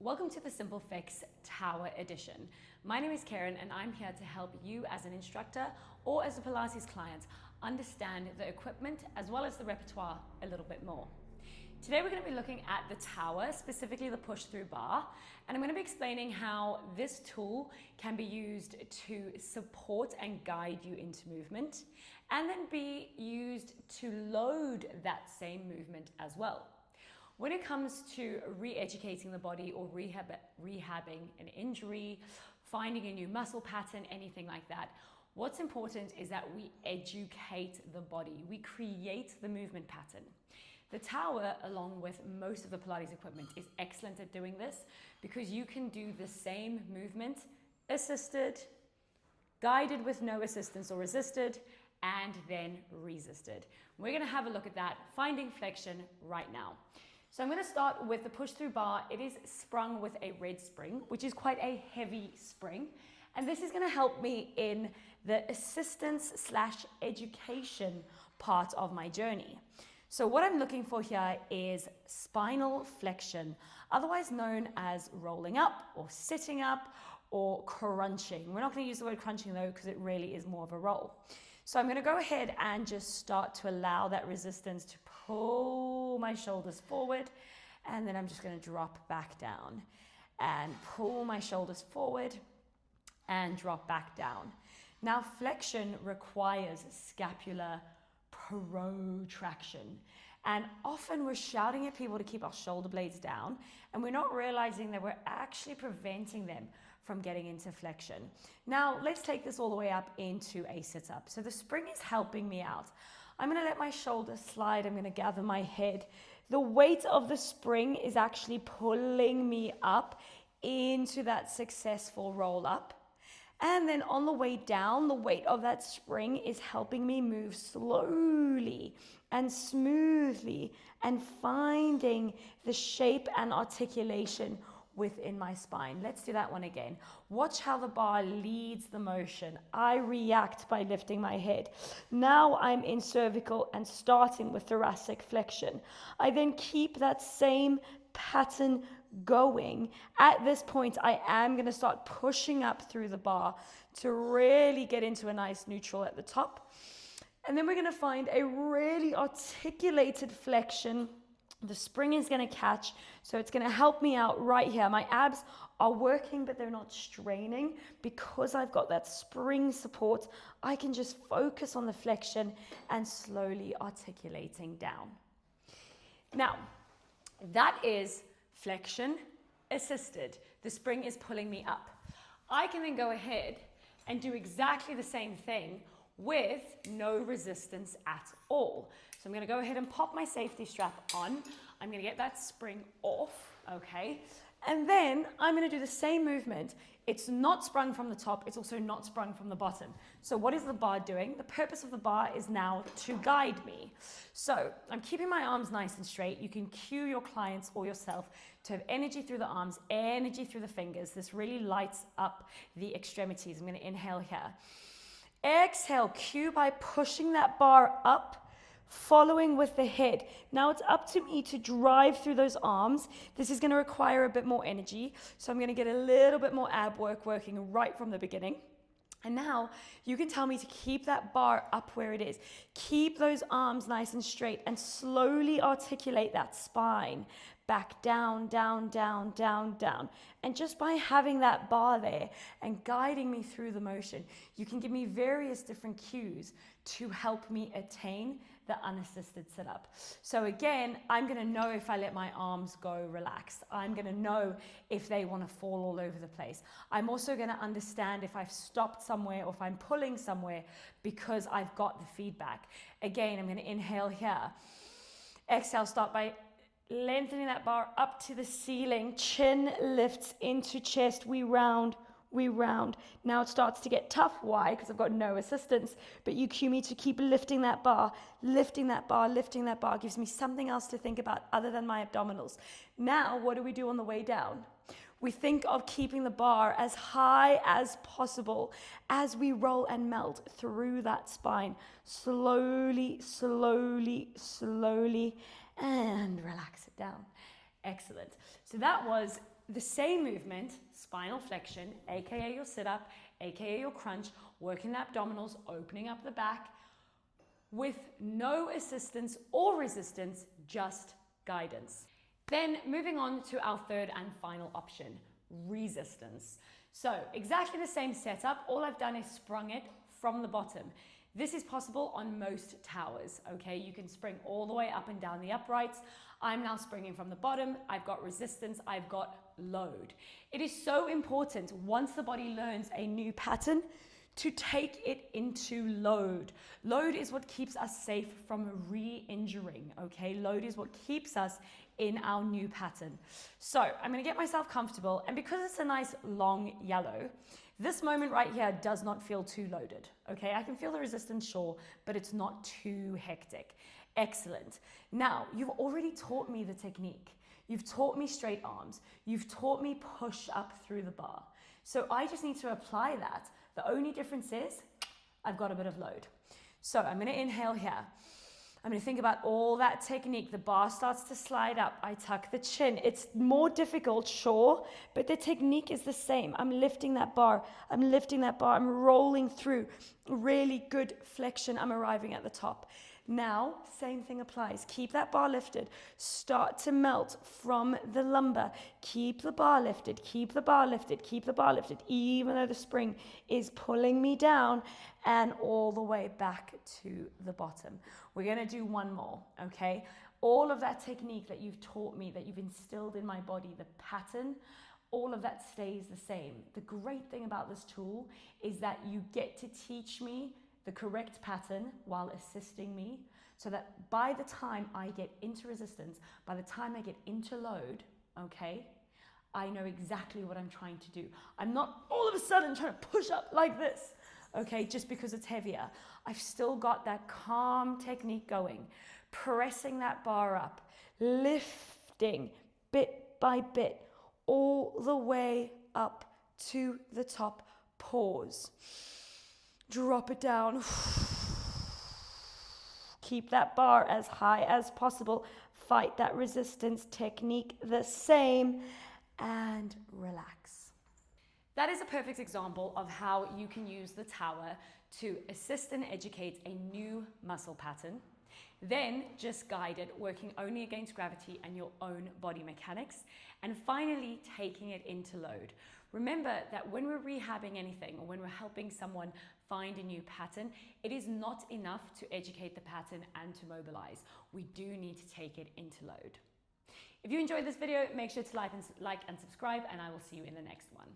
Welcome to the Simple Fix Tower Edition. My name is Karen and I'm here to help you as an instructor or as a Pilates client understand the equipment as well as the repertoire a little bit more. Today we're going to be looking at the tower, specifically the push-through bar, and I'm going to be explaining how this tool can be used to support and guide you into movement and then be used to load that same movement as well. When it comes to re-educating the body or rehabbing an injury, finding a new muscle pattern, anything like that, what's important is that we educate the body. We create the movement pattern. The tower, along with most of the Pilates equipment, is excellent at doing this because you can do the same movement assisted, guided with no assistance or resisted, and then resisted. We're going to have a look at that, finding flexion right now. So I'm going to start with the push-through bar. It is sprung with a red spring, which is quite a heavy spring. And this is going to help me in the assistance/education part of my journey. So what I'm looking for here is spinal flexion, otherwise known as rolling up or sitting up or crunching. We're not going to use the word crunching though, because it really is more of a roll. So I'm going to go ahead and just start to allow that resistance to pull my shoulders forward, and then I'm just going to drop back down and pull my shoulders forward and drop back down. Now flexion requires scapular protraction, and often we're shouting at people to keep our shoulder blades down and we're not realizing that we're actually preventing them from getting into flexion. Now let's take this all the way up into a sit-up. So the spring is helping me out. I'm going to let my shoulders slide. I'm going to gather my head. The weight of the spring is actually pulling me up into that successful roll up. And then on the way down, the weight of that spring is helping me move slowly and smoothly and finding the shape and articulation within my spine. Let's do that one again. Watch how the bar leads the motion. I react by lifting my head. Now I'm in cervical and starting with thoracic flexion. I then keep that same pattern going. At this point, I am going to start pushing up through the bar to really get into a nice neutral at the top. And then we're going to find a really articulated flexion. The spring is going to catch, so it's going to help me out right here. My abs are working, but they're not straining because I've got that spring support. I can just focus on the flexion and slowly articulating down. Now, that is flexion assisted. The spring is pulling me up. I can then go ahead and do exactly the same thing with no resistance at all. So I'm going to go ahead and pop my safety strap on. I'm going to get that spring off, okay? And then I'm going to do the same movement. It's not sprung from the top. It's also not sprung from the bottom. So what is the bar doing? The purpose of the bar is now to guide me. So I'm keeping my arms nice and straight. You can cue your clients or yourself to have energy through the arms, energy through the fingers. This really lights up the extremities. I'm going to inhale here. Exhale, cue by pushing that bar up, following with the head. Now it's up to me to drive through those arms. This is going to require a bit more energy. So I'm going to get a little bit more ab work working right from the beginning. And now you can tell me to keep that bar up where it is. Keep those arms nice and straight and slowly articulate that spine. Back down, down, down, down, down. And just by having that bar there and guiding me through the motion, you can give me various different cues to help me attain the unassisted sit-up. So again, I'm going to know if I let my arms go relaxed. I'm going to know if they want to fall all over the place. I'm also going to understand if I've stopped somewhere or if I'm pulling somewhere because I've got the feedback. Again, I'm going to inhale here. Exhale, start by lengthening that bar up to the ceiling. Chin lifts into chest. We round. Now it starts to get tough. Why? Because I've got no assistance. But you cue me to keep lifting that bar. Lifting that bar gives me something else to think about other than my abdominals. Now, what do we do on the way down? We think of keeping the bar as high as possible as we roll and melt through that spine. Slowly, slowly, slowly, and relax it down. Excellent. So that was the same movement, spinal flexion, aka your sit-up, aka your crunch, working the abdominals, opening up the back, with no assistance or resistance, just guidance. Then moving on to our third and final option, resistance. So exactly the same setup, all I've done is sprung it from the bottom. This is possible on most towers, okay? You can spring all the way up and down the uprights. I'm now springing from the bottom. I've got resistance, I've got load. It is so important once the body learns a new pattern to take it into load. Load is what keeps us safe from re-injuring, okay? Load is what keeps us in our new pattern. So I'm gonna get myself comfortable, and because it's a nice long yellow, this moment right here does not feel too loaded, okay? I can feel the resistance, sure, but it's not too hectic. Excellent. Now, you've already taught me the technique. You've taught me straight arms. You've taught me push up through the bar. So I just need to apply that. The only difference is I've got a bit of load. So I'm gonna inhale here. I'm gonna think about all that technique. The bar starts to slide up. I tuck the chin. It's more difficult, sure, but the technique is the same. I'm lifting that bar. I'm lifting that bar. I'm rolling through. Really good flexion. I'm arriving at the top. Now, same thing applies. Keep that bar lifted. Start to melt from the lumbar. Keep the bar lifted. Keep the bar lifted. Keep the bar lifted, even though the spring is pulling me down, and all the way back to the bottom. We're going to do one more, okay? All of that technique that you've taught me, that you've instilled in my body, the pattern, all of that stays the same. The great thing about this tool is that you get to teach me the correct pattern while assisting me, so that by the time I get into resistance, by the time I get into load, okay, I know exactly what I'm trying to do. I'm not all of a sudden trying to push up like this, okay, just because it's heavier. I've still got that calm technique going, pressing that bar up, lifting bit by bit, all the way up to the top. Pause. Drop it down. Keep that bar as high as possible. Fight that resistance. Technique the same. And relax. That is a perfect example of how you can use the tower to assist and educate a new muscle pattern. Then just guide it, working only against gravity and your own body mechanics. And finally, taking it into load. Remember that when we're rehabbing anything, or when we're helping someone find a new pattern, it is not enough to educate the pattern and to mobilize. We do need to take it into load. If you enjoyed this video, make sure to like and subscribe, and I will see you in the next one.